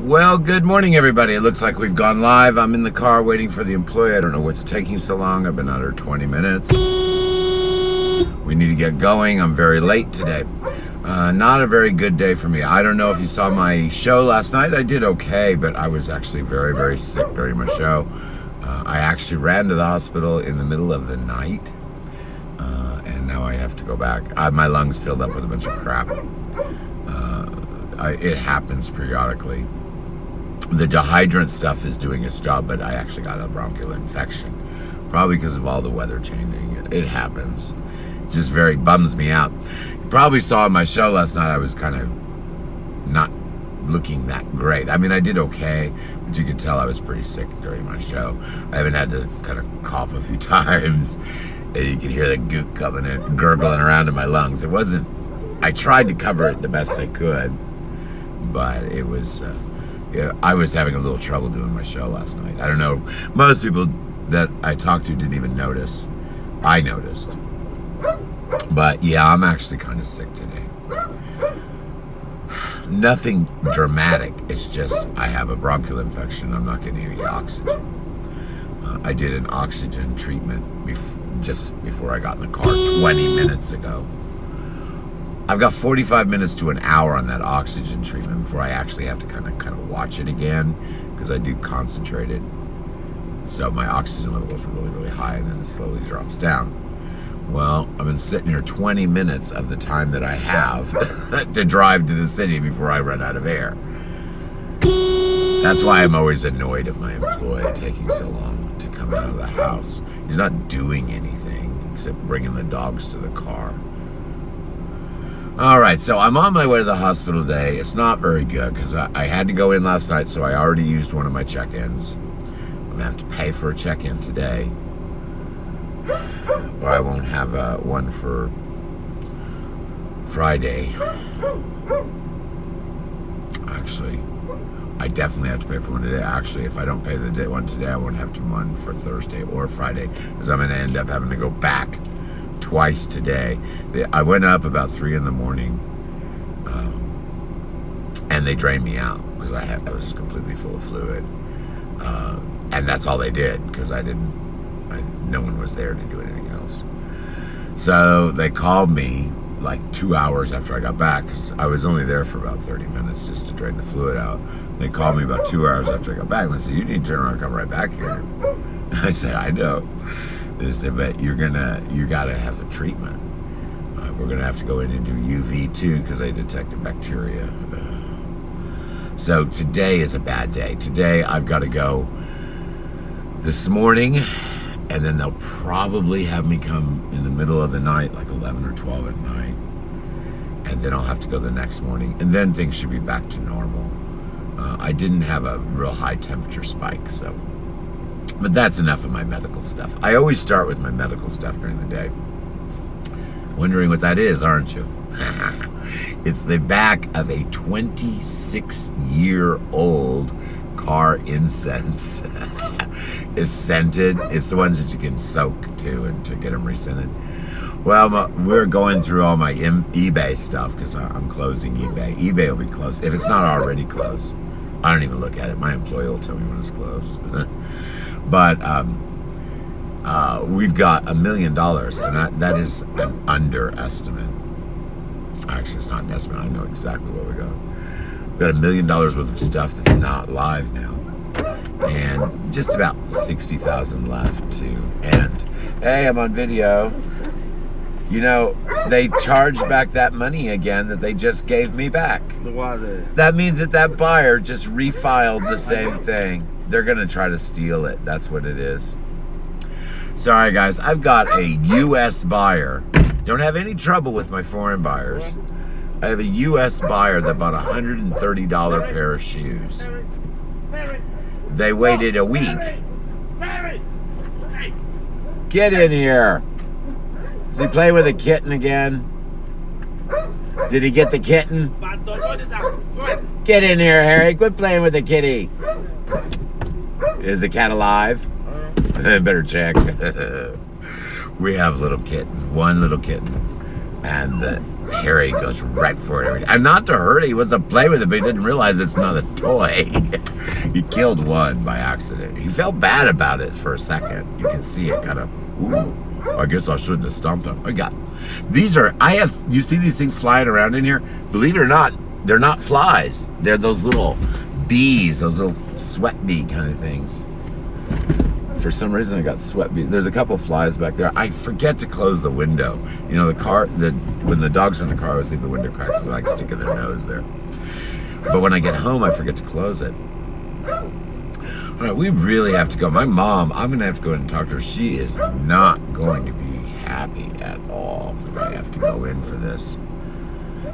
Well, good morning, everybody. It looks like we've gone live. I'm in the car waiting for the employee. I don't know what's taking so long. I've been out here 20 minutes. We need to get going. I'm very late today. Not a very good day for me. I don't know if you saw my show last night. I did okay, but I was actually very, very sick during my show. I actually ran to the hospital in the middle of the night, and now I have to go back. My lungs filled up with a bunch of crap. It happens periodically. The dehydrant stuff is doing its job, but I actually got a bronchial infection, probably because of all the weather changing. It happens. It just very bums me out. You probably saw in my show last night I was kind of not looking that great. I mean, I did okay, but you could tell I was pretty sick during my show. I haven't had to kind of cough a few times, and you can hear the gook coming in, gurgling around in my lungs. It wasn't, I tried to cover it the best I could, but it was, I was having a little trouble doing my show last night. I don't know, most people that I talked to didn't even notice. I noticed. But yeah, I'm actually kind of sick today. Nothing dramatic. It's just I have a bronchial infection. I'm not getting any oxygen. I did an oxygen treatment just before I got in the car 20 minutes ago. I've got 45 minutes to an hour on that oxygen treatment before I actually have to kind of watch it again, because I do concentrate it. So my oxygen level goes really, really high, and then it slowly drops down. Well, I've been sitting here 20 minutes of the time that I have to drive to the city before I run out of air. That's why I'm always annoyed at my employee taking so long to come out of the house. He's not doing anything except bringing the dogs to the car. All right, so I'm on my way to the hospital today. It's not very good because I had to go in last night, so I already used one of my check-ins. I'm gonna have to pay for a check-in today, or I won't have one for Friday. Actually, I definitely have to pay for one today. Actually, if I don't pay the one today, I won't have one for Thursday or Friday, because I'm gonna end up having to go back twice today. I went up about 3 in the morning, and they drained me out because I was just completely full of fluid, and that's all they did, because no one was there to do anything else. So they called me like 2 hours after I got back, because I was only there for about 30 minutes just to drain the fluid out. They called me about 2 hours after I got back, and they said, "You need to turn around and come right back here." I said, "I know." They said, "But you gotta have a treatment. We're gonna have to go in and do UV too, because they detected bacteria." So today is a bad day. Today I've got to go this morning, and then they'll probably have me come in the middle of the night, like 11 or 12 at night, and then I'll have to go the next morning, and then things should be back to normal. I didn't have a real high temperature spike, so. But that's enough of my medical stuff. I always start with my medical stuff during the day. Wondering what that is, aren't you? It's the back of a 26-year-old car incense. It's scented. It's the ones that you can soak to and to get them rescented. Well, we're going through all my eBay stuff because I'm closing eBay. eBay will be closed if it's not already closed. I don't even look at it. My employee will tell me when it's closed. But we've got $1 million, and that is an underestimate. Actually, it's not an estimate. I know exactly what we got. We've got $1 million worth of stuff that's not live now, and just about 60,000 left to end. Hey, I'm on video. You know, they charged back that money again that they just gave me back. That means that buyer just refiled the same thing. They're gonna try to steal it. That's what it is. Sorry guys, I've got a US buyer. Don't have any trouble with my foreign buyers. I have a US buyer that bought a $130 pair of shoes. They waited a week. Get in here. Is he playing with a kitten again? Did he get the kitten? Get in here, Harry. Quit playing with the kitty. Is the cat alive? Better check. We have little kitten, one little kitten, and Harry goes right for it. And not to hurt it, he wants to play with it, but he didn't realize it's not a toy. He killed one by accident. He felt bad about it for a second. You can see it kind of, ooh, I guess I shouldn't have stomped him. You see these things flying around in here? Believe it or not, they're not flies. They're those little bees, those little sweat bee kind of things. For some reason I got sweat bees. There's a couple flies back there. I forget to close the window. You know, when the dogs are in the car, I always leave the window cracked because they like sticking their nose there. But when I get home, I forget to close it. All right, we really have to go. My mom, I'm going to have to go in and talk to her. She is not going to be happy at all that I have to go in for this.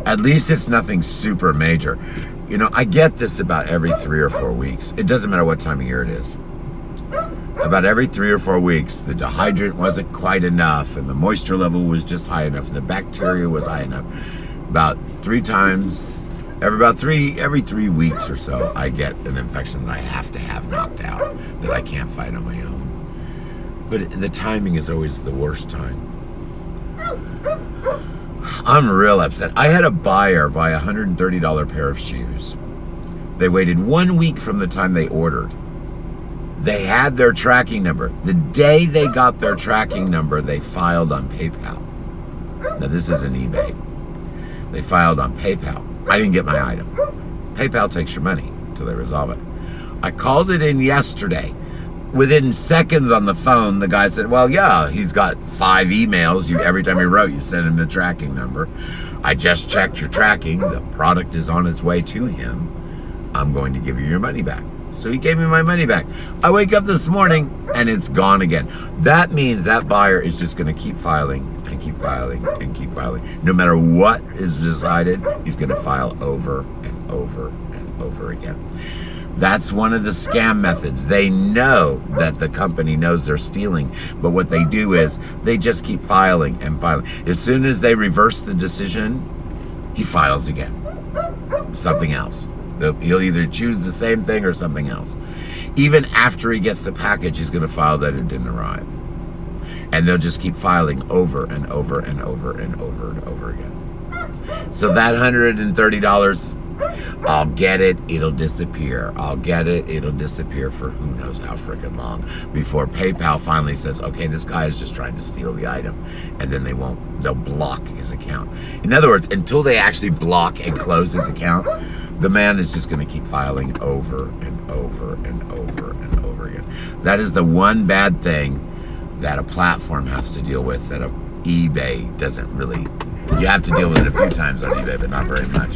At least it's nothing super major. You know, I get this about every 3 or 4 weeks. It doesn't matter what time of year it is. About every 3 or 4 weeks, the dehydrant wasn't quite enough, and the moisture level was just high enough, and the bacteria was high enough. About 3 times, every 3 weeks or so, I get an infection that I have to have knocked out, that I can't fight on my own. But the timing is always the worst time. I'm real upset. I had a buyer buy a $130 pair of shoes. They waited 1 week from the time they ordered. They had their tracking number. The day they got their tracking number, they filed on PayPal. Now, this isn't eBay. They filed on PayPal. I didn't get my item. PayPal takes your money until they resolve it. I called it in yesterday. Within seconds on the phone, the guy said, well, yeah, he's got 5 emails. Every time he wrote, you sent him the tracking number. I just checked your tracking. The product is on its way to him. I'm going to give you your money back. So he gave me my money back. I wake up this morning and it's gone again. That means that buyer is just going to keep filing and keep filing and keep filing. No matter what is decided, he's going to file over and over and over again. That's one of the scam methods. They know that the company knows they're stealing, but what they do is they just keep filing and filing. As soon as they reverse the decision, he files again. Something else. He'll either choose the same thing or something else. Even after he gets the package, he's going to file that it didn't arrive. And they'll just keep filing over and over and over and over and over again. So that $130, I'll get it, it'll disappear. I'll get it, it'll disappear for who knows how freaking long before PayPal finally says, okay, this guy is just trying to steal the item. And then they'll block his account. In other words, until they actually block and close his account, the man is just going to keep filing over and over and over and over again. That is the one bad thing that a platform has to deal with that eBay doesn't really. You have to deal with it a few times on eBay, but not very much.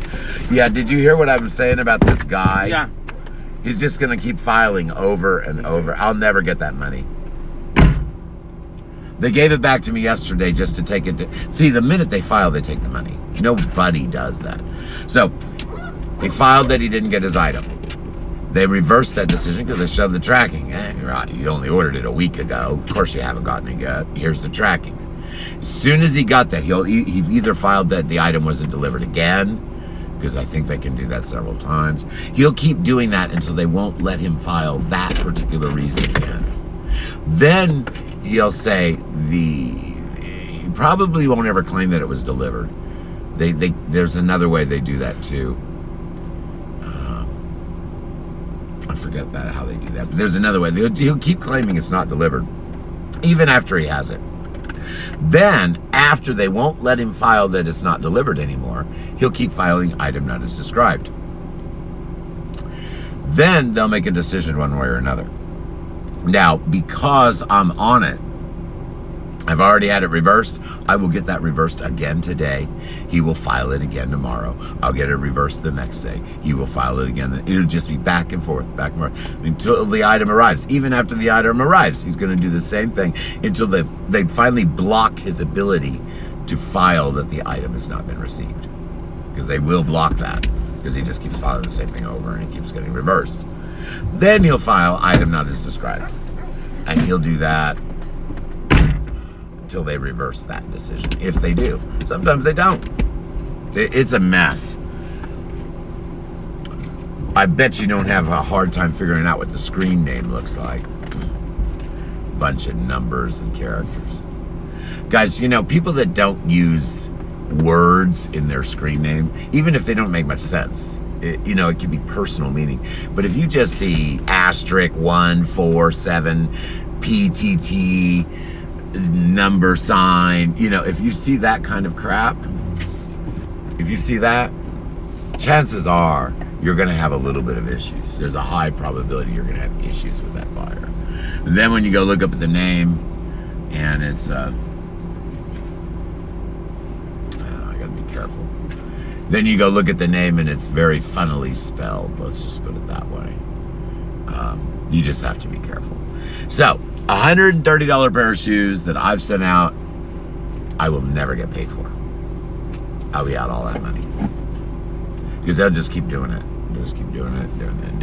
Yeah, did you hear what I was saying about this guy? Yeah. He's just going to keep filing over and over. I'll never get that money. They gave it back to me yesterday just to take it. See, the minute they file, they take the money. Nobody does that. So he filed that he didn't get his item. They reversed that decision because they shoved the tracking. You only ordered it a week ago. Of course you haven't gotten it yet. Here's the tracking. As soon as he got that, he either filed that the item wasn't delivered again, because I think they can do that several times. He'll keep doing that until they won't let him file that particular reason again. Then he'll say he probably won't ever claim that it was delivered. There's another way they do that too. I forget about how they do that, but there's another way. He'll keep claiming it's not delivered, even after he has it. Then, after they won't let him file that it's not delivered anymore, he'll keep filing item not as described. Then they'll make a decision one way or another. Now, because I'm on it, I've already had it reversed. I will get that reversed again today. He will file it again tomorrow. I'll get it reversed the next day. He will file it again. It'll just be back and forth until the item arrives. Even after the item arrives, he's going to do the same thing until they finally block his ability to file that the item has not been received. Because they will block that, because he just keeps filing the same thing over and it keeps getting reversed. Then he'll file item not as described. And he'll do that until they reverse that decision. If they do. Sometimes they don't. It's a mess. I bet you don't have a hard time figuring out what the screen name looks like. Bunch of numbers and characters. Guys, people that don't use words in their screen name, even if they don't make much sense. It can be personal meaning. But if you just see *147 PTT number sign, if you see that kind of crap, if you see that, chances are you're going to have a little bit of issues. There's a high probability you're going to have issues with that buyer. And then when you go look up at the name, and it's I got to be careful. Then you go look at the name, and it's very funnily spelled. Let's just put it that way. You just have to be careful. So, $130 pair of shoes that I've sent out, I will never get paid for. I'll be out all that money. Because they'll just keep doing it. They'll just keep doing it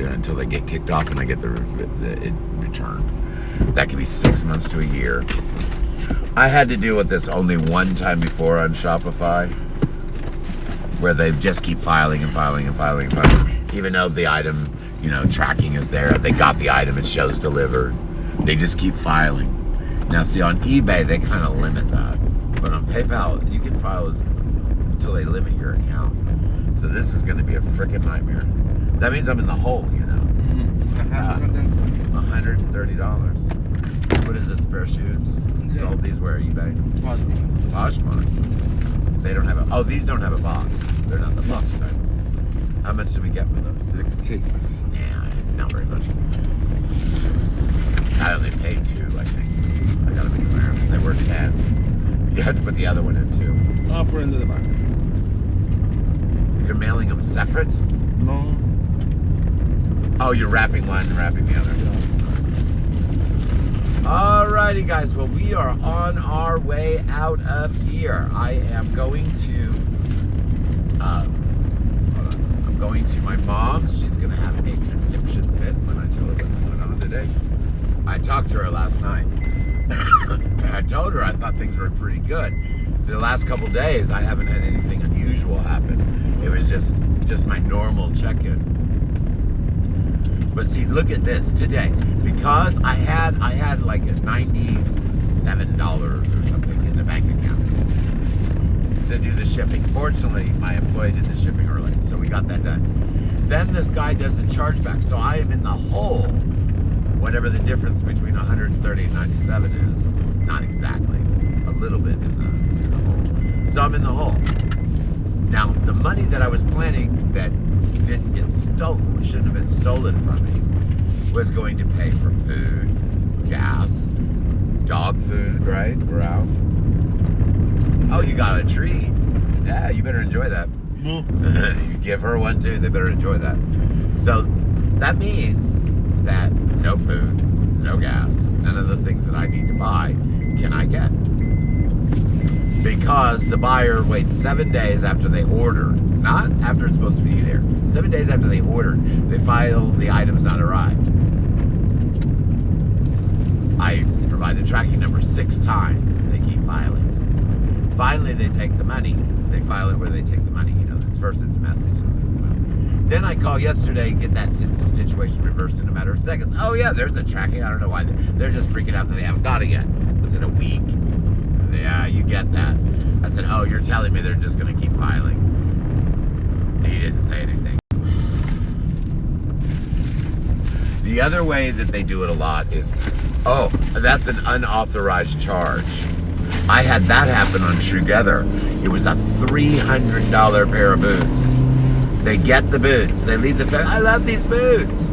until they get kicked off and I get it returned. That could be 6 months to a year. I had to deal with this only one time before on Shopify, where they just keep filing and filing and filing and filing. Even though the item, tracking is there, they got the item, it shows delivered. They just keep filing. Now, see, on eBay, they kind of limit that. But on PayPal, you can file until they limit your account. So this is going to be a freaking nightmare. That means I'm in the hole, $130. What is this pair of shoes? You sold these where? eBay? Poshmark. They don't have these don't have a box. They're not the box type. How much did we get for those? 6? Yeah, not very much. I only paid 2, I think. I gotta be clear. They were 10. You have to put the other one in too. Upper end of the back. You're mailing them separate? No. Oh, you're wrapping one and wrapping the other. Alrighty, guys. Well, we are on our way out of here. I am going to. I'm going to my mom's. She's going to have a conniption fit when I tell her what's going on today. I talked to her last night. And I told her I thought things were pretty good. So the last couple days, I haven't had anything unusual happen. It was just my normal check-in. But see, look at this today. Because I had like a $97 or something in the bank account to do the shipping. Fortunately, my employee did the shipping early, so we got that done. Then this guy does a chargeback, so I am in the hole. Whatever the difference between 130 and 97 is, not exactly, a little bit in the hole. So I'm in the hole. Now, the money that I was planning that didn't get stolen, shouldn't have been stolen from me, was going to pay for food, gas, dog food, right? We're out. Oh, you got a treat. Yeah, you better enjoy that. You give her one too, they better enjoy that. So that means that no food, no gas, none of those things that I need to buy can I get. Because the buyer waits 7 days after they order, not after it's supposed to be there. 7 days after they ordered, they file the items not arrived. I provide the tracking number 6 times. They keep filing. Finally, they take the money. They file it where they take the money. First it's a message. Then I call yesterday and get that situation reversed in a matter of seconds. Oh yeah, there's a tracking. I don't know why. They're just freaking out that they haven't got it yet. Was it a week? Yeah, you get that. I said, oh, you're telling me they're just going to keep filing. And he didn't say anything. The other way that they do it a lot is, oh, that's an unauthorized charge. I had that happen on Together. It was a $300 pair of boots. They get the boots. They leave the fence. I love these boots.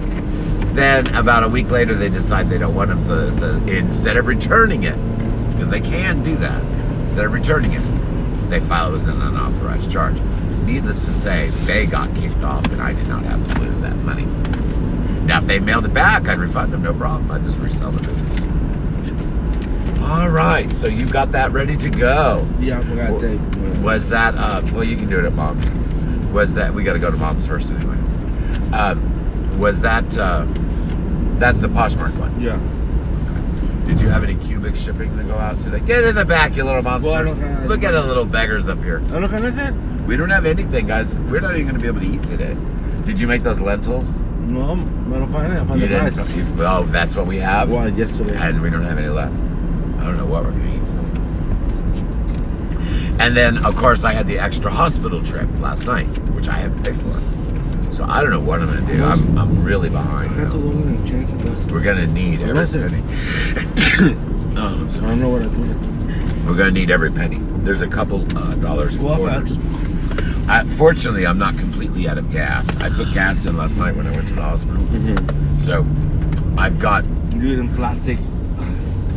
Then about a week later, they decide they don't want them. So instead of returning it, because they can do that, instead of returning it, they file it as an unauthorized charge. Needless to say, they got kicked off and I did not have to lose that money. Now, if they mailed it back, I'd refund them, no problem. I'd just resell the boots. All right, so you got that ready to go. Yeah, I forgot that. Was that, well, you can do it at Mom's. Was that, we got to go to Mom's first anyway. Was that, that's the Poshmark one? Yeah. Okay. Did you have any cubic shipping to go out today? Get in the back, you little monsters. Well, look at the little beggars up here. I don't have anything. We don't have anything, guys. We're not even going to be able to eat today. Did you make those lentils? No, I don't find it. I found the rice. Oh, that's what we have? Well, yesterday. And we don't have any left. I don't know what we're going to eat. And then, of course, I had the extra hospital trip last night, which I have to pay for. So I don't know what I'm going to do. I'm really behind. now. We're going to need every penny. So I don't know what I do. We're going to need every penny. There's a couple dollars and quarters. Fortunately, I'm not completely out of gas. I put gas in last night when I went to the hospital. So I've got... You do it in plastic.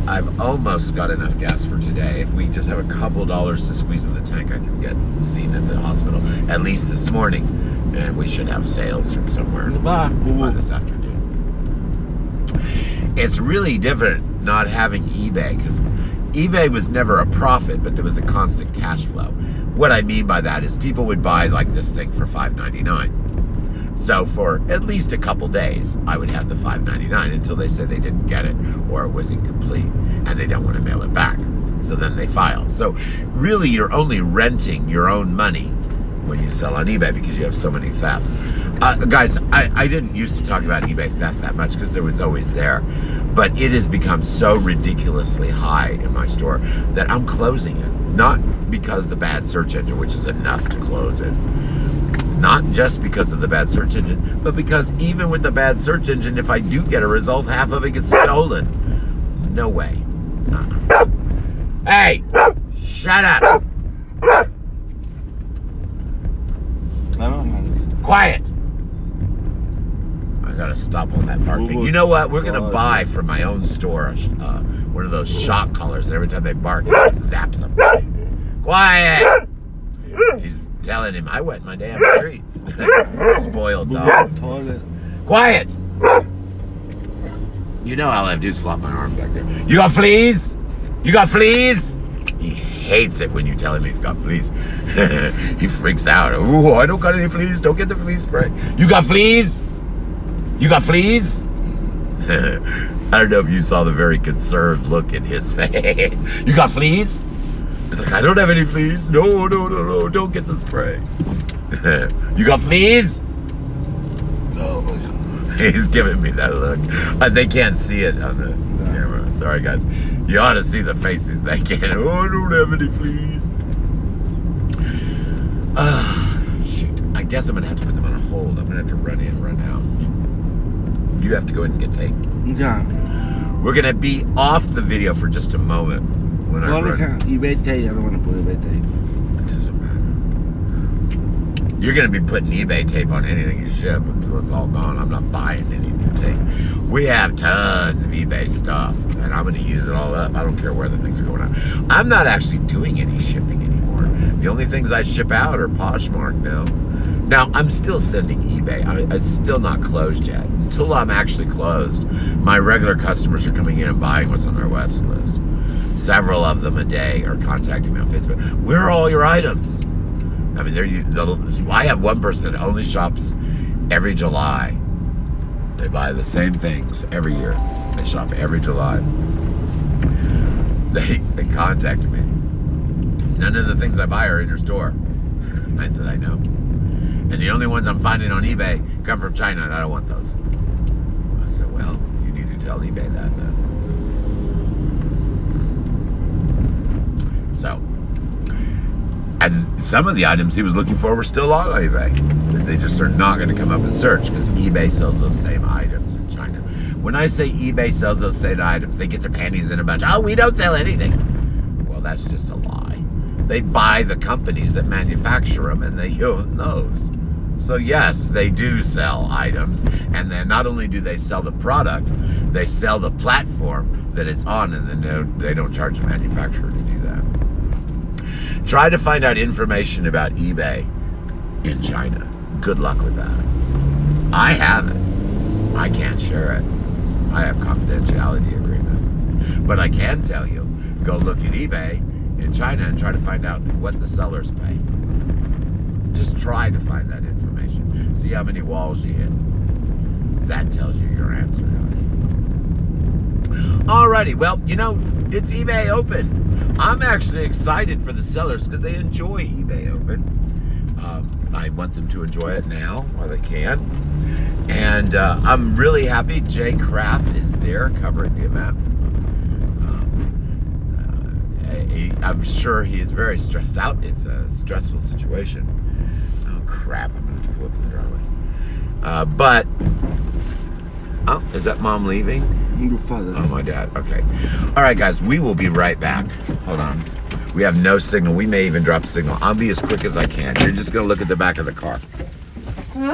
I've almost got enough gas for today. If we just have a couple dollars to squeeze in the tank, I can get seen at the hospital, at least this morning. And we should have sales from somewhere by this afternoon. It's really different not having eBay, because eBay was never a profit, but there was a constant cash flow. What I mean by that is people would buy like this thing for $5.99. So for at least a couple days, I would have the $5.99 until they said they didn't get it or it was incomplete and they don't want to mail it back. So then they file. So really you're only renting your own money when you sell on eBay because you have so many thefts. Guys, I didn't used to talk about eBay theft that much because it was always there. But it has become so ridiculously high in my store that I'm closing it. Not because the bad search engine, which is enough to close it. Not just because of the bad search engine, but because even with the bad search engine, if I do get a result, half of it gets stolen. No way. Hey! Shut up! Quiet! I gotta stop on that barking. You know what? We're gonna buy from my own store one of those shock collars, and every time they bark, it zaps them. Quiet! He's telling him I wet my damn streets. Spoiled dog. Quiet! You know all I have to do is flop my arm back there. You got fleas? You got fleas? He hates it when you tell him he's got fleas. He freaks out. Ooh, I don't got any fleas. Don't get the flea spray. You got fleas? You got fleas? I don't know if you saw the very concerned look in his face. You got fleas? He's like, I don't have any fleas. No, don't get the spray. You got fleas? Oh my God. He's giving me that look. They can't see it on the camera. Sorry, guys. You ought to see the faces they can. Oh, I don't have any fleas. Shoot. I guess I'm going to have to put them on a hold. I'm going to have to run in, run out. You have to go in and get tape. Yeah. We're going to be off the video for just a moment. When I run. eBay tape. I don't want to put eBay tape. It doesn't matter. You're going to be putting eBay tape on anything you ship until it's all gone. I'm not buying any new tape. We have tons of eBay stuff, and I'm going to use it all up. I don't care where the things are going on. I'm not actually doing any shipping anymore. The only things I ship out are Poshmark now. Now, I'm still sending eBay. It's still not closed yet. Until I'm actually closed, my regular customers are coming in and buying what's on their web list. Several of them a day are contacting me on Facebook. Where are all your items? I mean, I have one person that only shops every July. They buy the same things every year. They shop every July. They contacted me. None of the things I buy are in your store. I said, I know. And the only ones I'm finding on eBay come from China, and I don't want those. I said, well, you need to tell eBay that then. So, and some of the items he was looking for were still on eBay. They just are not going to come up in search because eBay sells those same items in China. When I say eBay sells those same items, they get their panties in a bunch. Oh, we don't sell anything. Well, that's just a lie. They buy the companies that manufacture them and they own those. So yes, they do sell items, and then not only do they sell the product, they sell the platform that it's on, and then they don't charge the manufacturer to do that. Try to find out information about eBay in China. Good luck with that. I haven't. I can't share it. I have confidentiality agreement. But I can tell you, go look at eBay in China and try to find out what the sellers pay. Just try to find that information. See how many walls you hit. That tells you your answer, guys. Alrighty, well, you know, it's eBay Open. I'm actually excited for the sellers because they enjoy eBay Open. I want them to enjoy it now while they can. And I'm really happy Jay Kraft is there covering the event. I'm sure he is very stressed out. It's a stressful situation. Oh crap! I'm gonna have to pull up in the driveway. But is that mom leaving? Your father. Oh, my dad. Okay. All right, guys. We will be right back. Hold on. We have no signal. We may even drop signal. I'll be as quick as I can. You're just gonna look at the back of the car.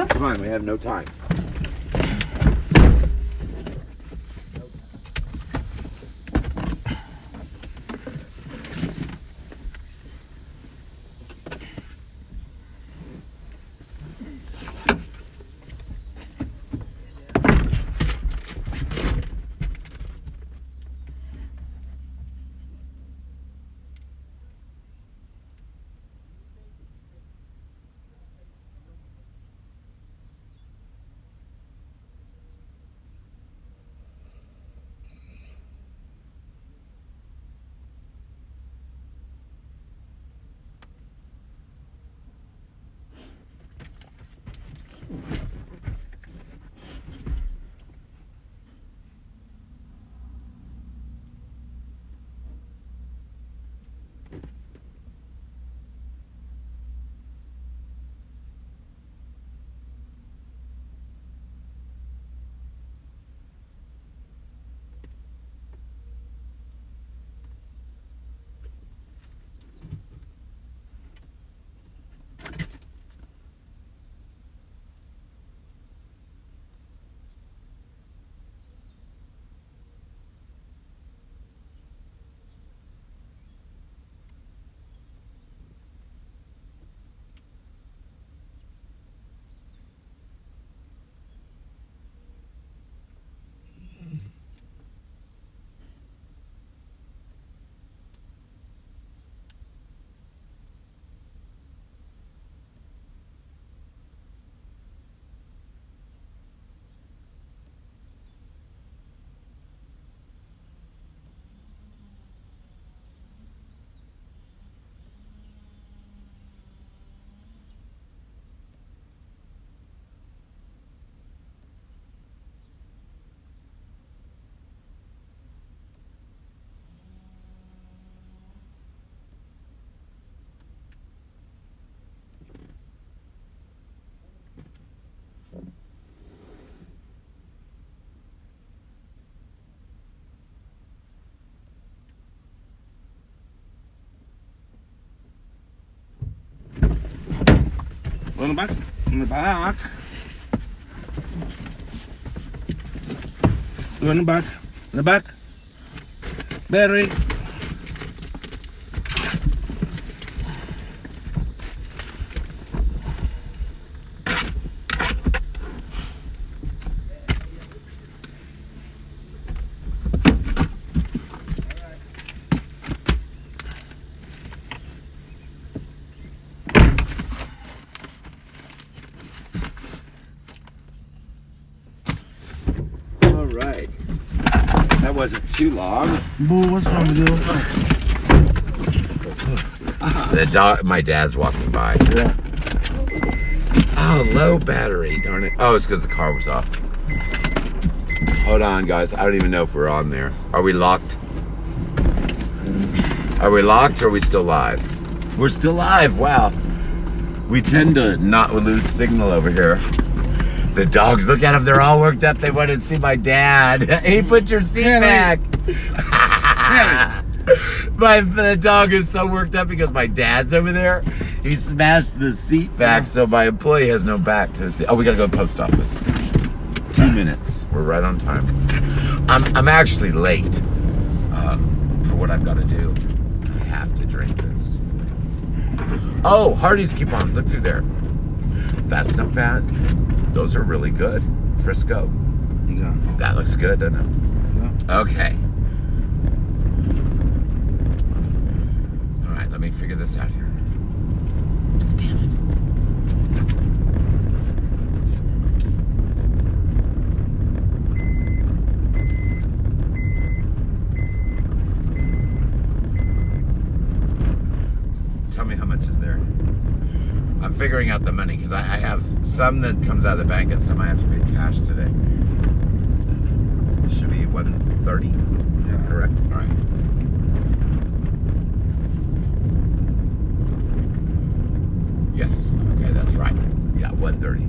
Come on. We have no time. On the back. On the back. On the back. On the back. Barry. All right. That wasn't too long. Boo, what's wrong with you? The dog. My dad's walking by. Yeah. Oh, low battery. Darn it. Oh, it's because the car was off. Hold on, guys. I don't even know if we're on there. Are we locked? Are we locked or are we still live? We're still live. Wow. We tend to not lose signal over here. The dogs, look at them. They're all worked up. They wanted to see my dad. Hey, put your seat back. The dog is so worked up because my dad's over there. He smashed the seat back, so my employee has no back to see. Oh, we gotta go to the post office. 2 minutes. We're right on time. I'm actually late for what I've got to do. I have to drink this. Oh, Hardee's coupons. Look through there. That's not bad. Those are really good. Frisco. Yeah. That looks good, doesn't it? Yeah. Okay. All right, let me figure this out here. Damn it. Tell me how much is there. I'm figuring out the money because I have some that comes out of the bank and some I have to pay cash today. It should be $130. Yeah. Correct. All right. 130.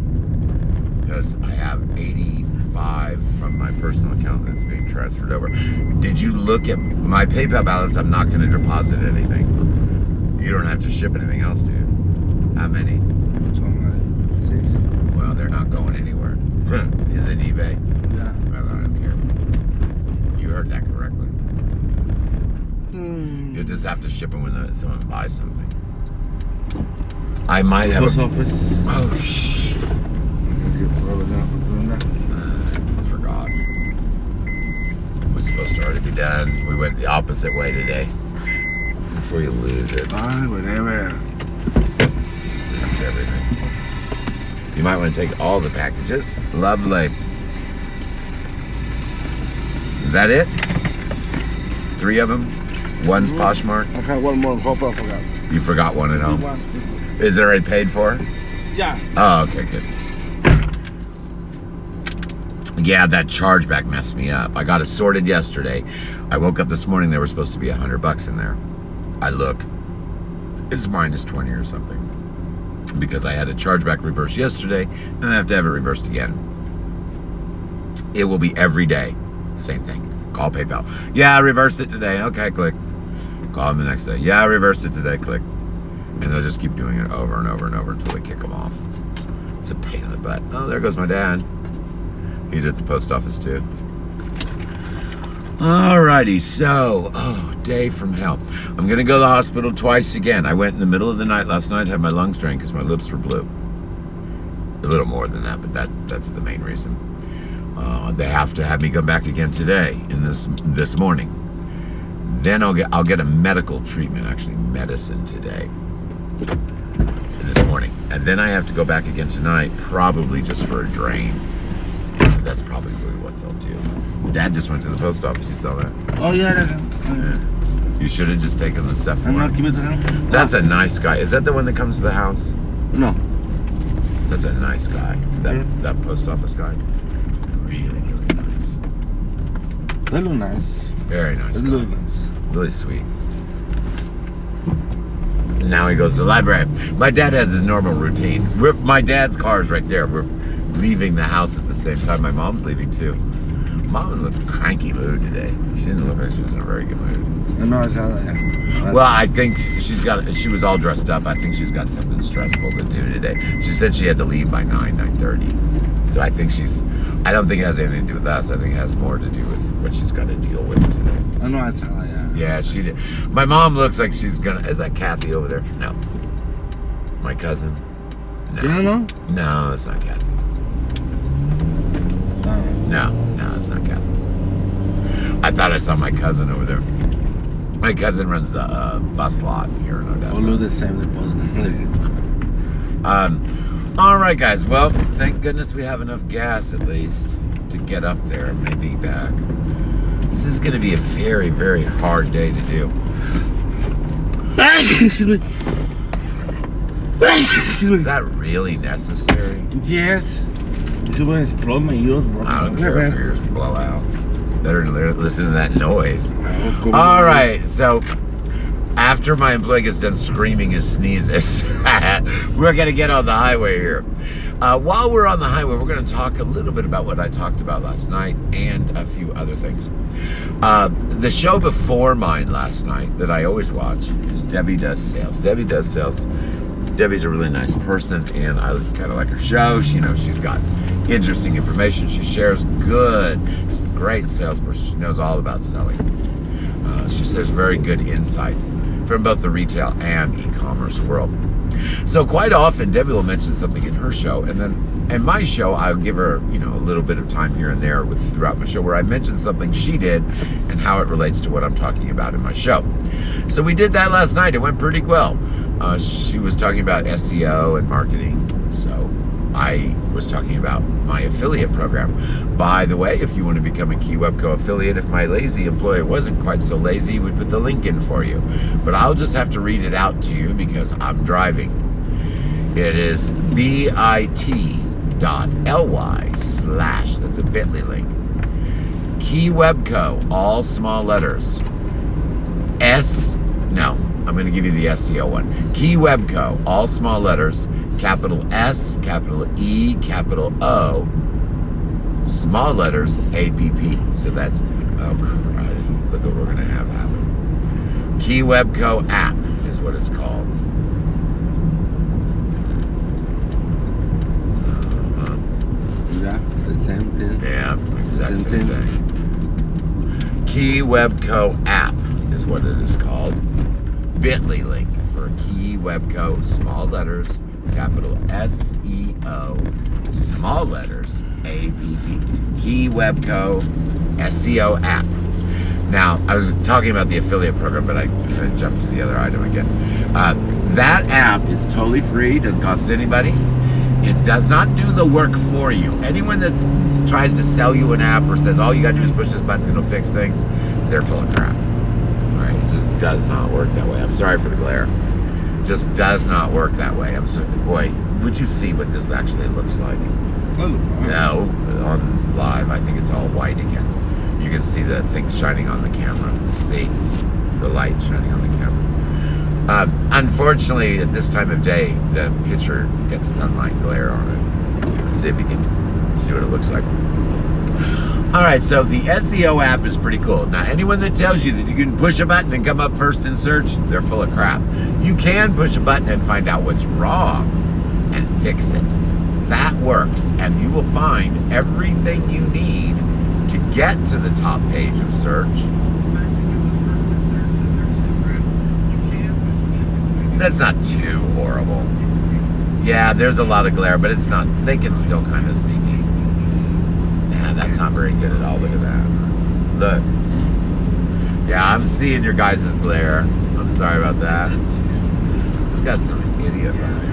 Because I have 85 from my personal account that's being transferred over. Did you look at my PayPal balance? I'm not going to deposit anything. You don't have to ship anything else, do you? How many? Something like 6. Well, they're not going anywhere. Is it eBay? Yeah. I don't care. You heard that correctly. You just have to ship them when someone buys something. I might have Post office. Oh, shh. Get rolling down for doing that. Forgot. We're supposed to already be done. We went the opposite way today. Before you lose it. Bye, whatever. That's everything. You might want to take all the packages. Lovely. Is that it? 3 of them? One's Poshmark? I got one more. Hope I forgot. You forgot one at home? One. Is it already paid for? Yeah. Oh, okay, good. Yeah, that chargeback messed me up. I got it sorted yesterday. I woke up this morning, there was supposed to be $100 in there. I look, it's minus 20 or something. Because I had a chargeback reverse yesterday, and I have to have it reversed again. It will be every day. Same thing. Call PayPal. Yeah, I reversed it today. Okay, click. Call them the next day. Yeah, I reversed it today. Click. And they'll just keep doing it over and over and over until they kick them off. It's a pain in the butt. Oh, there goes my dad. He's at the post office too. Alrighty, so, day from hell. I'm gonna go to the hospital twice again. I went in the middle of the night last night, had my lungs drained because my lips were blue. A little more than that, but that's the main reason. They have to have me come back again today, in this morning. Then I'll get a medical treatment, actually medicine today. This morning. And then I have to go back again tonight, probably just for a drain. That's probably what they'll do. Dad just went to the post office. You saw that? Oh, yeah. Yeah. You should have just taken the stuff for I'm not him. giving it to him. That's a nice guy. Is that the one that comes to the house? No. That's a nice guy. That post office guy. Really, really nice. They look nice. Very nice. They look nice. Really sweet. And now he goes to the library. My dad has his normal routine. My dad's car is right there. We're leaving the house at the same time. My mom's leaving too. Mom looked in a cranky mood today. She didn't look like she was in a very good mood. I know it's how that. Well, I think she was all dressed up. I think she's got something stressful to do today. She said she had to leave by 9:30. So I don't think it has anything to do with us. I think it has more to do with what she's got to deal with today. I know it's how, yeah. Yeah, she did. My mom looks like she's gonna. Is that Kathy over there? No. My cousin? No. You don't know? No, it's not Kathy. No, it's not Kathy. I thought I saw my cousin over there. My cousin runs the bus lot here in Odessa. All look the same. The post. All right, guys. Well, thank goodness we have enough gas at least to get up there and maybe back. This is going to be a very, very hard day to do. Excuse me. Excuse me. Is that really necessary? Yes. You want to explode my ears, bro? I don't care if your ears blow out. Better listen to that noise. All All right, so after my employee gets done screaming his sneezes, we're going to get on the highway here. While we're on the highway, we're going to talk a little bit about what I talked about last night and a few other things. The show before mine last night that I always watch is Debbie Does Sales. Debbie Does Sales. Debbie's a really nice person, and I kind of like her show. She's got interesting information. She shares good. She's a great salesperson. She knows all about selling. She shares very good insight from both the retail and e-commerce world. So quite often, Debbie will mention something in her show, and then in my show, I'll give her, a little bit of time here and there throughout my show where I mention something she did and how it relates to what I'm talking about in my show. So we did that last night. It went pretty well. She was talking about SEO and marketing. So I was talking about my affiliate program. By the way, if you want to become a Keywebco affiliate, if my lazy employee wasn't quite so lazy, we'd put the link in for you. But I'll just have to read it out to you because I'm driving. It is bit.ly/ that's a bit.ly link. Keywebco, all small letters. I'm going to give you the SEO one. Keywebco, all small letters, capital S, capital E, capital O, small letters, APP. So that's, oh, crud. Look what we're going to have happen. Keywebco app is what it's called. Yeah, the same thing. Yeah, exact same thing. Keywebco app is what it is called. Bit.ly link for Keywebco, small letters, capital SEO, small letters, APP. Keywebco SEO app. Now, I was talking about the affiliate program, but I kind of jumped to the other item again. That app is totally free, doesn't cost anybody. It does not do the work for you. Anyone that tries to sell you an app or says all you gotta do is push this button and it'll fix things, they're full of crap. All right, it just does not work that way. I'm sorry for the glare. It just does not work that way. I'm sorry. Boy, would you see what this actually looks like? No, on live, I think it's all white again. You can see the things shining on the camera. See? The light shining on the camera. Unfortunately, at this time of day, the picture gets sunlight glare on it. Let's see if you can see what it looks like. All right, so the SEO app is pretty cool. Now, anyone that tells you that you can push a button and come up first in search, they're full of crap. You can push a button and find out what's wrong and fix it. That works, and you will find everything you need to get to the top page of search. That's not too horrible. Yeah, there's a lot of glare, but it's not, they can still kind of see me. Yeah, that's not very good at all. Look at that. Look. Yeah, I'm seeing your guys' glare. I'm sorry about that. I've got some idiot behind me.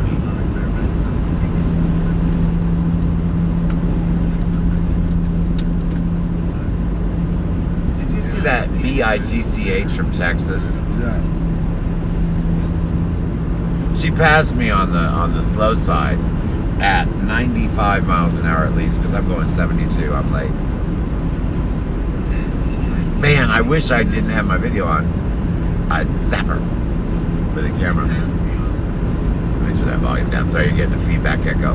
Did you see that BITCH from Texas? Yeah. She passed me on the slow side at 95 miles an hour at least, because I'm going 72. I'm late. Man, I wish I didn't have my video on. I'd zap her with the camera. Let me turn that volume down. Sorry, you're getting a feedback echo.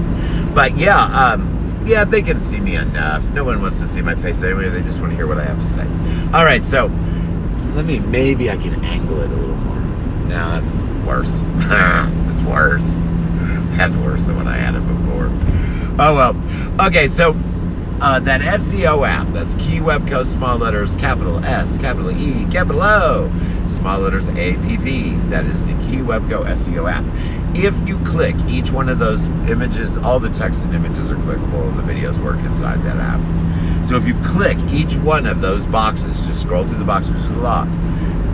But yeah, yeah, they can see me enough. No one wants to see my face anyway. They just want to hear what I have to say. All right, so maybe I can angle it a little more. No, that's worse. That's worse. That's worse than when I had it before. Oh well. Okay, so that SEO app, that's Keywebco, small letters, capital S, capital E, capital O, small letters APP. That is the Keywebco SEO app. If you click each one of those images, all the text and images are clickable and the videos work inside that app. So if you click each one of those boxes, just scroll through the boxes, there's a lot.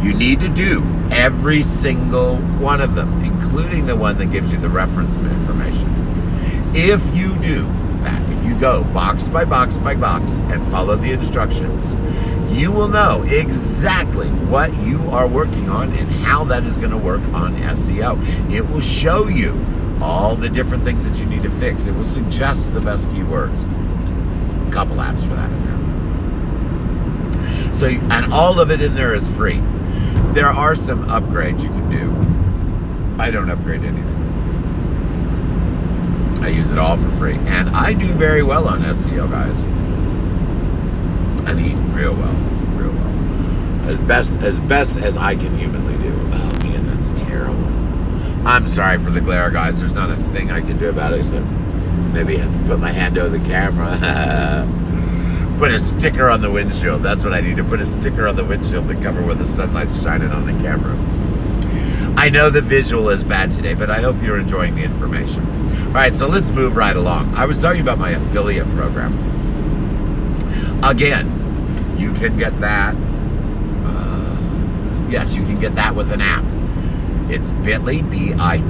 You need to do every single one of them, including the one that gives you the reference information. If you do that, if you go box by box by box and follow the instructions, you will know exactly what you are working on and how that is going to work on SEO. It will show you all the different things that you need to fix. It will suggest the best keywords. A couple apps for that in there. So, and all of it in there is free. There are some upgrades you can do. I don't upgrade anything. I use it all for free. And I do very well on SEO, guys. I mean, real well. Real well. As best as I can humanly do. Oh man, that's terrible. I'm sorry for the glare, guys. There's not a thing I can do about it except maybe put my hand over the camera. Put a sticker on the windshield. That's what I need to put a sticker on the windshield to cover where the sunlight's shining on the camera. I know the visual is bad today, but I hope you're enjoying the information. All right, so let's move right along. I was talking about my affiliate program. Again, you can get that. Yes, you can get that with an app. It's bit.ly, bit.ly/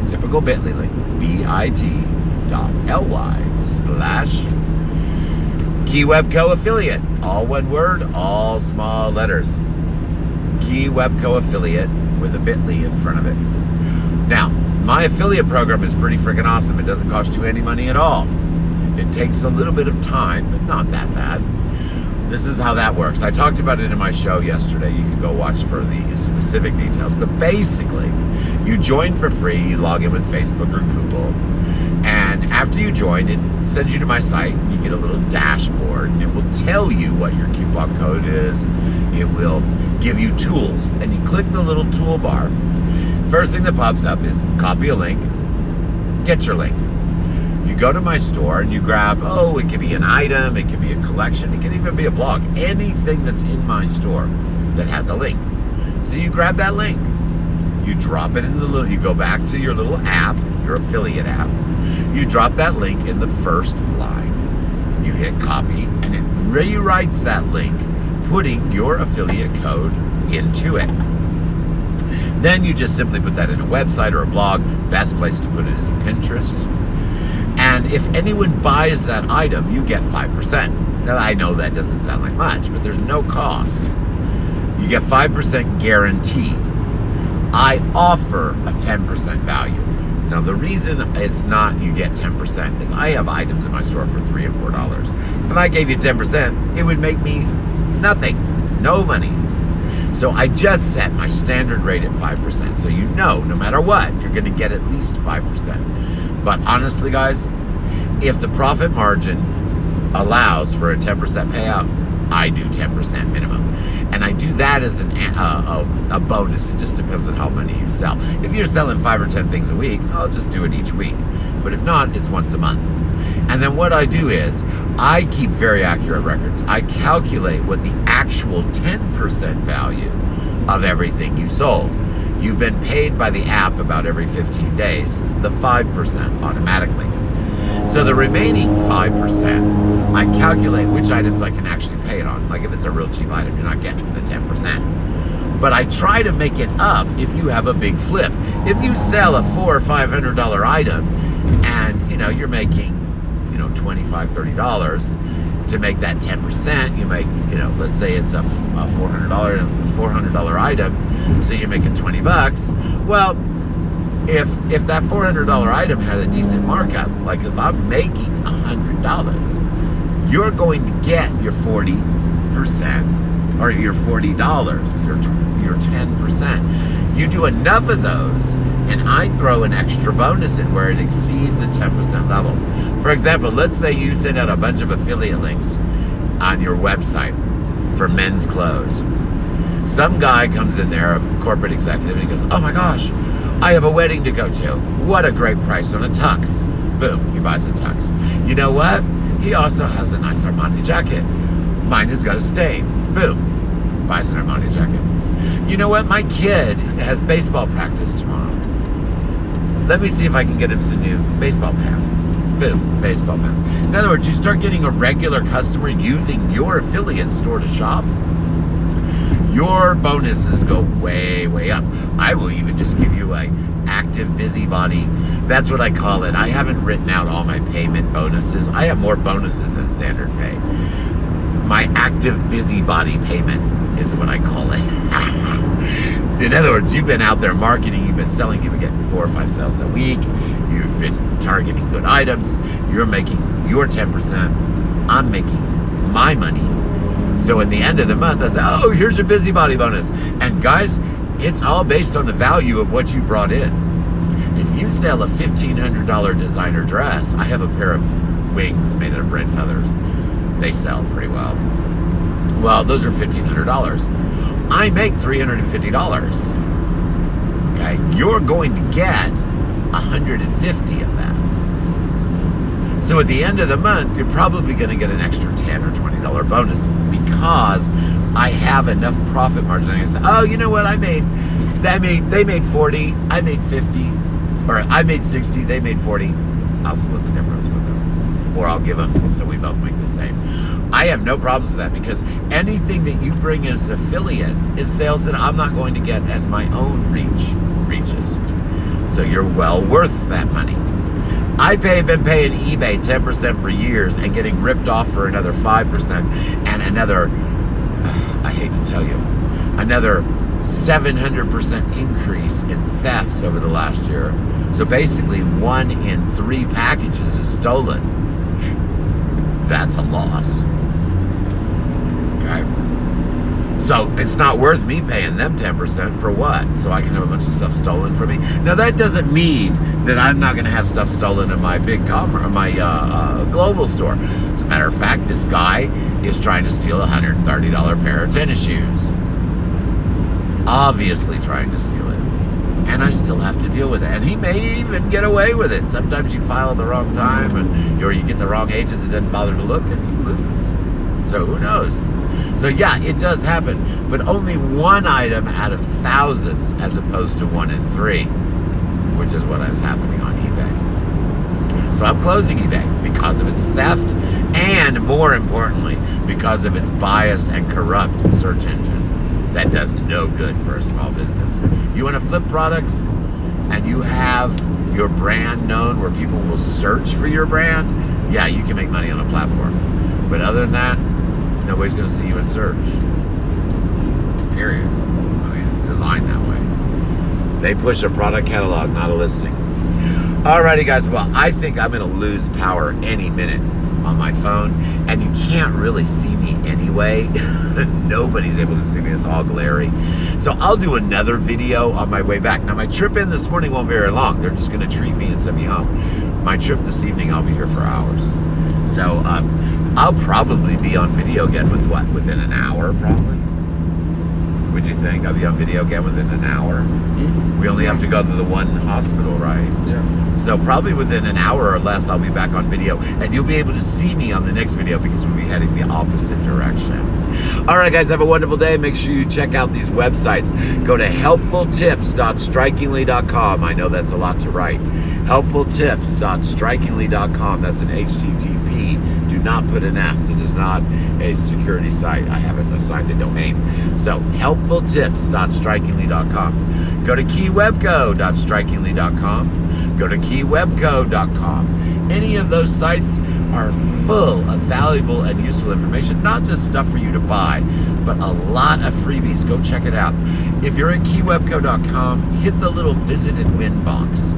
typical bit.ly link, bit.ly/Keywebco affiliate. All one word, all small letters. Keywebco affiliate with a bit.ly in front of it. Now, my affiliate program is pretty freaking awesome. It doesn't cost you any money at all. It takes a little bit of time, but not that bad. this is how that works. I talked about it in my show yesterday. You can go watch for the specific details. But basically, you join for free. You log in with Facebook or Google. And after you join, it sends you to my site. You get a little dashboard. And it will tell you what your coupon code is. It will give you tools. And you click the little toolbar. First thing that pops up is copy a link. Get your link. You go to my store and you grab, it could be an item, it could be a collection, it could even be a blog. Anything that's in my store that has a link. So you grab that link. You drop it in you go back to your little app, your affiliate app. You drop that link in the first line. You hit copy and it rewrites that link, putting your affiliate code into it. Then you just simply put that in a website or a blog. Best place to put it is Pinterest. And if anyone buys that item, you get 5%. Now, I know that doesn't sound like much, but there's no cost. You get 5% guaranteed. I offer a 10% value. Now, the reason it's not you get 10% is I have items in my store for $3 and $4. If I gave you 10%, it would make me nothing, no money. So I just set my standard rate at 5%. So you know, no matter what, you're going to get at least 5%. But honestly, guys, if the profit margin allows for a 10% payout, I do 10% minimum. And I do that as a bonus. It just depends on how many you sell. If you're selling 5 or 10 things a week, I'll just do it each week. But if not, it's once a month. And then what I do is I keep very accurate records. I calculate what the actual 10% value of everything you sold. You've been paid by the app about every 15 days, the 5% automatically. So the remaining 5%, I calculate which items I can actually pay it on. Like if it's a real cheap item, you're not getting the 10%. But I try to make it up if you have a big flip. If you sell a $400 or $500 item and you're making $25, $30 to make that 10%, you make, let's say it's a $400 item, so you're making $20. Well, if that $400 item had a decent markup, like if I'm making $100, you're going to get your 40% or your $40, your 10%. You do enough of those, and I throw an extra bonus in where it exceeds the 10% level. For example, let's say you send out a bunch of affiliate links on your website for men's clothes. Some guy comes in there, a corporate executive, and he goes, oh my gosh, I have a wedding to go to. What a great price on a tux. Boom, he buys a tux. You know what? He also has a nice Armani jacket. Mine has got a stain. Boom, buys an Armani jacket. You know what? My kid has baseball practice tomorrow. Let me see if I can get him some new baseball pants. Boom, baseball pants. In other words, you start getting a regular customer using your affiliate store to shop, your bonuses go way, way up. I will even just give you a active busybody. That's what I call it. I haven't written out all my payment bonuses. I have more bonuses than standard pay. My active busybody payment is what I call it. In other words, you've been out there marketing, you've been selling, you've been getting 4 or 5 sales a week, you've been targeting good items, you're making your 10%, I'm making my money. So at the end of the month, I say, oh, here's your busybody bonus. And guys, it's all based on the value of what you brought in. If you sell a $1,500 designer dress, I have a pair of wings made out of red feathers. They sell pretty well. Well, those are $1,500. I make $350. Okay, you're going to get $150 of that. So at the end of the month, you're probably going to get an extra $10 or $20 bonus because I have enough profit margin. I can say, oh, you know what? They made 40, I made 50, or I made 60, they made 40. I'll split the difference with them, or I'll give them so we both make the same. I have no problems with that because anything that you bring in as an affiliate is sales that I'm not going to get as my own reaches. So you're well worth that money. I've been paying eBay 10% for years and getting ripped off for another 5% and another, I hate to tell you, another 700% increase in thefts over the last year. So basically 1 in 3 packages is stolen. That's a loss. right? So it's not worth me paying them 10% for what? So I can have a bunch of stuff stolen from me. Now that doesn't mean that I'm not going to have stuff stolen in my big global store. As a matter of fact, this guy is trying to steal a $130 pair of tennis shoes. Obviously trying to steal it. And I still have to deal with it. And he may even get away with it. Sometimes you file at the wrong time, or you get the wrong agent that doesn't bother to look, and you lose. So who knows? So yeah, it does happen, but only one item out of thousands as opposed to 1 in 3, which is what is happening on eBay. So I'm closing eBay because of its theft, and more importantly, because of its biased and corrupt search engine that does no good for a small business. You want to flip products and you have your brand known where people will search for your brand, yeah, you can make money on a platform. But other than that, nobody's going to see you in search. Period. I mean, it's designed that way. They push a product catalog, not a listing. Alrighty, guys. Well, I think I'm going to lose power any minute on my phone, and you can't really see me anyway. Nobody's able to see me. It's all glary. So I'll do another video on my way back. Now, my trip in this morning won't be very long. They're just going to treat me and send me home. My trip this evening, I'll be here for hours. So I'll probably be on video again within an hour, probably. Would you think? I'll be on video again within an hour? Mm-hmm. We only have to go to the one hospital, right? Yeah. So probably within an hour or less, I'll be back on video, and you'll be able to see me on the next video because we'll be heading the opposite direction. All right, guys, have a wonderful day. Make sure you check out these websites. Go to helpfultips.strikingly.com. I know that's a lot to write. helpfultips.strikingly.com. That's an HTTP. Do not put an S. It is not a security site. I haven't assigned a domain. So helpfultips.strikingly.com. Go to keywebco.strikingly.com. Go to keywebco.com. Any of those sites are full of valuable and useful information, not just stuff for you to buy, but a lot of freebies. Go check it out. If you're at keywebco.com, hit the little visit and win box.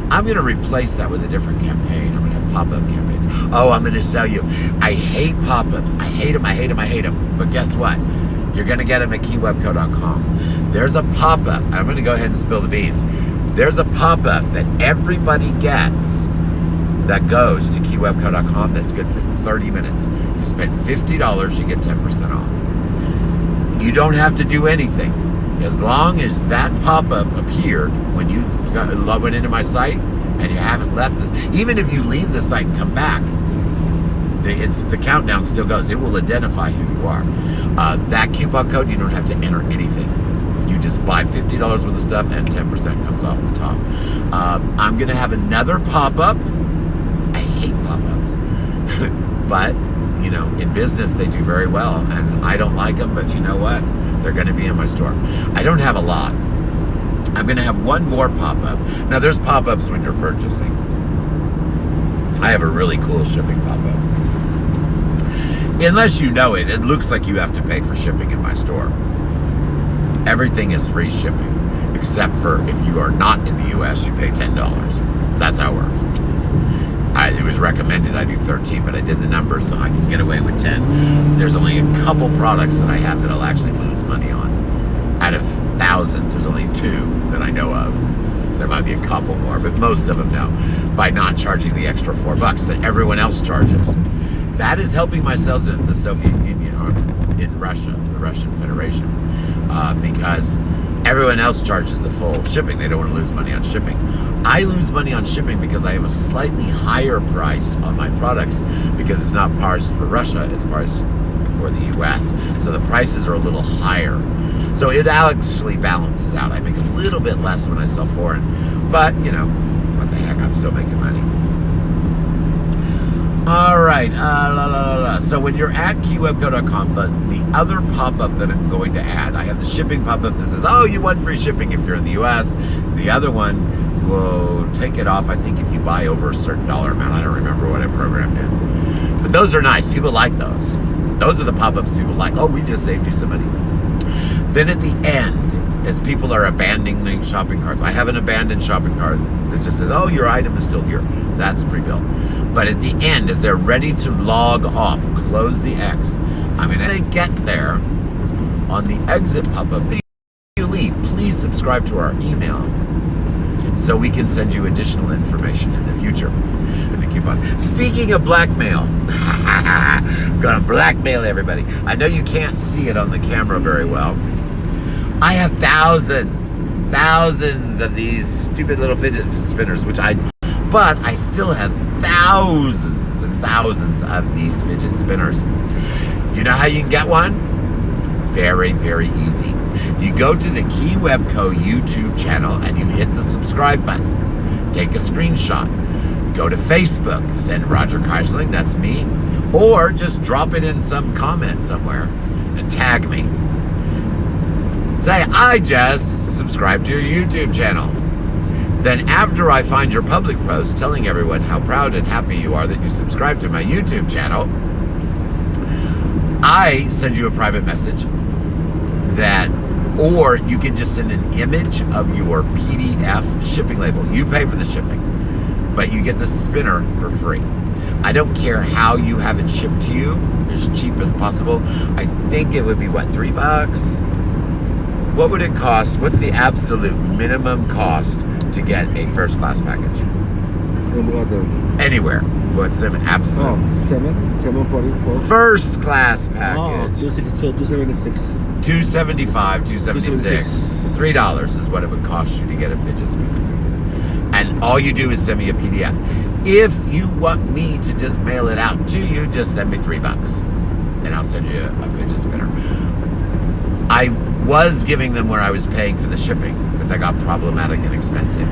I'm going to replace that with a different campaign. I'm going to have pop-up campaigns. Oh, I'm going to sell you. I hate pop-ups. I hate them. But guess what? You're going to get them at keywebco.com. There's a pop-up. I'm going to go ahead and spill the beans. There's a pop-up that everybody gets that goes to keywebco.com that's good for 30 minutes. You spend $50, you get 10% off. You don't have to do anything. As long as that pop-up appeared when you went into my site and you haven't left this, even if you leave the site and come back, the countdown still goes. It will identify who you are. That coupon code, you don't have to enter anything. You just buy $50 worth of stuff and 10% comes off the top. I'm going to have another pop-up. I hate pop-ups. But, you know, in business they do very well. And I don't like them, but you know what? They're going to be in my store. I don't have a lot. I'm going to have one more pop-up. Now, there's pop-ups when you're purchasing. I have a really cool shipping pop-up. Unless you know it, it looks like you have to pay for shipping in my store. Everything is free shipping, except for if you are not in the U.S., you pay $10. That's how it works. It was recommended I do 13, but I did the numbers so I can get away with 10. There's only a couple products that I have that I'll actually lose money on. Out of thousands, there's only 2 that I know of. There might be a couple more, but most of them know, by not charging the extra $4 that everyone else charges. That is helping my sales in the Soviet Union, or in Russia, the Russian Federation, because everyone else charges the full shipping. They don't want to lose money on shipping. I lose money on shipping because I have a slightly higher price on my products because it's not priced for Russia, it's priced for the US. So the prices are a little higher. So it actually balances out. I make a little bit less when I sell foreign, but you know, what the heck, I'm still making money. All right, So when you're at keywebco.com, the other pop-up that I'm going to add, I have the shipping pop-up that says, oh, you want free shipping if you're in the US. The other one will take it off, I think, if you buy over a certain dollar amount. I don't remember what I programmed in. But those are nice. People like those. Those are the pop-ups people like. Oh, we just saved you some money. Then at the end, as people are abandoning shopping carts, I have an abandoned shopping cart that just says, oh, your item is still here. That's pre-built. But at the end, as they're ready to log off, close the X, I mean, they get there on the exit pop-up. When you leave, please subscribe to our email so we can send you additional information in the future. And the coupon. Speaking of blackmail, I'm gonna blackmail everybody. I know you can't see it on the camera very well. I have thousands of these stupid little fidget spinners, but I still have thousands and thousands of these fidget spinners. You know how you can get one? Very, very easy. You go to the Keywebco YouTube channel and you hit the subscribe button. Take a screenshot. Go to Facebook, send Roger Keyserling, that's me, or just drop it in some comment somewhere and tag me. Say, I just subscribed to your YouTube channel. Then after I find your public post telling everyone how proud and happy you are that you subscribed to my YouTube channel, I send you a private message or you can just send an image of your PDF shipping label. You pay for the shipping, but you get the spinner for free. I don't care how you have it shipped to you, as cheap as possible. I think it would be, what, $3? What would it cost? What's the absolute minimum cost to get a first class package? Anywhere. What's the absolute? $7.44. First class package. $276. $275, $276. $3 is what it would cost you to get a fidget spinner. And all you do is send me a PDF. If you want me to just mail it out to you, just send me $3 and I'll send you a fidget spinner. I was giving them where I was paying for the shipping, but that got problematic and expensive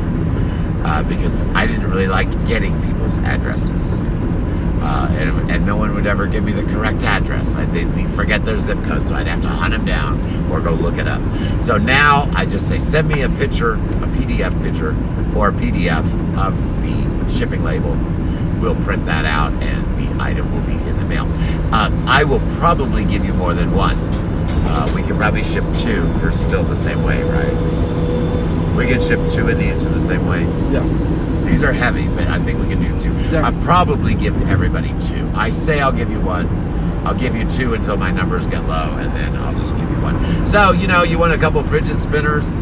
because I didn't really like getting people's addresses. And no one would ever give me the correct address. They'd forget their zip code, so I'd have to hunt them down or go look it up. So now I just say, send me a picture, a PDF picture, or a PDF of the shipping label. We'll print that out, and the item will be in the mail. I will probably give you more than one. We can probably ship 2 for still the same way, right? We can ship 2 of these for the same way. Yeah. These are heavy, but I think we can do 2. Yeah. I'll probably give everybody 2. I say I'll give you 1. I'll give you 2 until my numbers get low, and then I'll just give you 1. So, you know, you want a couple fidget spinners,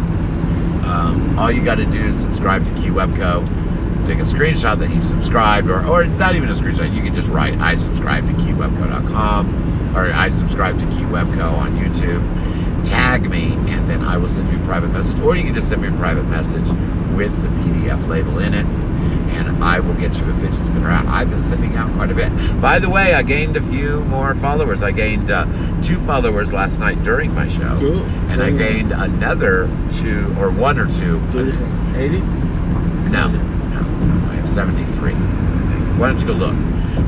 all you got to do is subscribe to Keywebco. Take a screenshot that you've subscribed, or not even a screenshot. You can just write, I subscribe to keywebco.com, or I subscribe to Keywebco on YouTube. Tag me, and then I will send you a private message, or you can just send me a private message with the PDF label in it, and I will get you a fidget spinner out. I've been sending out quite a bit. By the way, I gained a few more followers. I gained 2 followers last night during my show, cool. And I gained another 2 or 1 or 2. 80? No, I have 73. I think. Why don't you go look?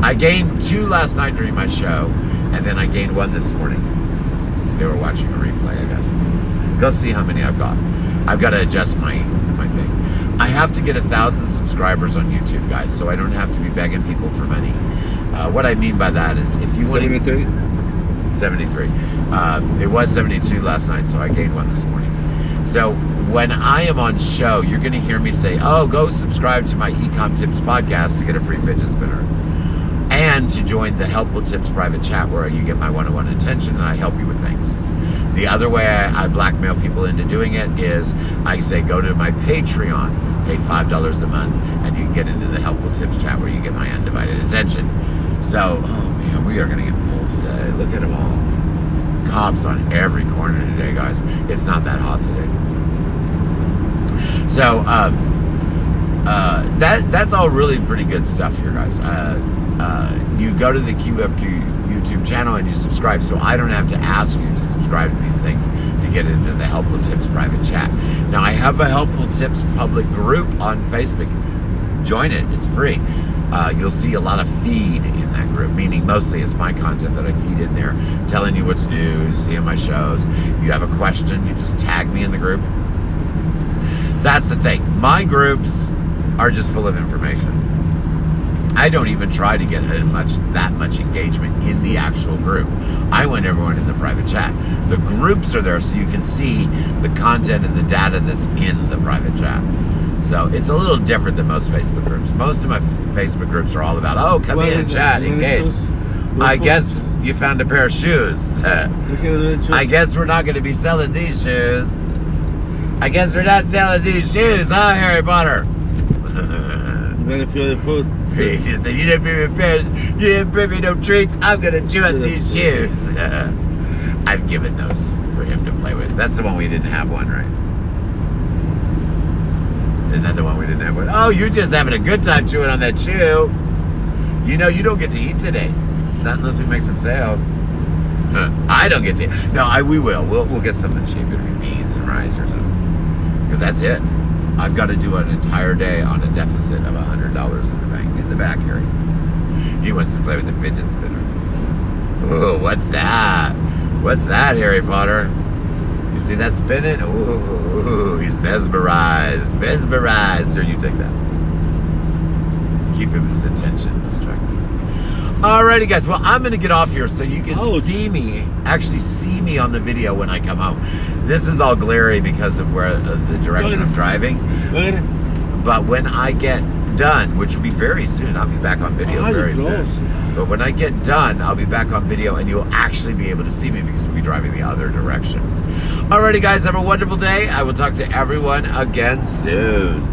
I gained 2 last night during my show, and then I gained 1 this morning. They were watching a replay, I guess. Go see how many I've got. I've got to adjust my thing. I have to get 1,000 subscribers on YouTube, guys, so I don't have to be begging people for money. What I mean by that is, if you want to... 73. It was 72 last night, so I gained 1 this morning. So when I am on show, you're going to hear me say, oh, go subscribe to my eCom Tips podcast to get a free fidget spinner. And to join the Helpful Tips private chat where you get my one-on-one attention and I help you with things. The other way I blackmail people into doing it is I say, go to my Patreon, pay $5 a month, and you can get into the Helpful Tips chat where you get my undivided attention. So, oh man, we are going to get pulled today. Look at them all. Cops on every corner today, guys. It's not that hot today. So, that's all really pretty good stuff here, guys. You go to the Keywebco YouTube channel and you subscribe, so I don't have to ask you to subscribe to these things to get into the Helpful Tips private chat. Now, I have a Helpful Tips public group on Facebook. Join it. It's free. You'll see a lot of feed in that group, meaning mostly it's my content that I feed in there, telling you what's new, seeing my shows. If you have a question, you just tag me in the group. That's the thing. My groups are just full of information. I don't even try to get that much engagement in the actual group. I want everyone in the private chat. The groups are there so you can see the content and the data that's in the private chat. So it's a little different than most Facebook groups. Most of my Facebook groups are all about, oh, come in, chat, engage. I guess you found a pair of shoes. I guess we're not going to be selling these shoes. I guess we're not selling these shoes, huh, Harry Potter? I'm gonna feel the food. He just said, you didn't bring me a pair, you didn't bring me no treats, I'm gonna chew up these shoes. I've given those for him to play with. That's the one we didn't have one, right? Isn't that the one we didn't have one? Oh, you're just having a good time chewing on that shoe. You know, you don't get to eat today. Not unless we make some sales. I don't get to eat. No, we will. We'll get something cheap. It'll be beans and rice or something. Because that's it. I've got to do an entire day on a deficit of $100 in the bank. In the back, Harry. He wants to play with the fidget spinner. Ooh, what's that? What's that, Harry Potter? You see that spinning? Ooh, he's mesmerized. Mesmerized. Here, you take that. Keep his attention distracted. Alrighty, guys. Well, I'm going to get off here so you can see me, actually see me on the video when I come home. This is all glary because of where the direction I'm driving. But when I get done, which will be very soon, I'll be back on video very soon. But when I get done, I'll be back on video and you'll actually be able to see me because we'll be driving the other direction. Alrighty, guys. Have a wonderful day. I will talk to everyone again soon.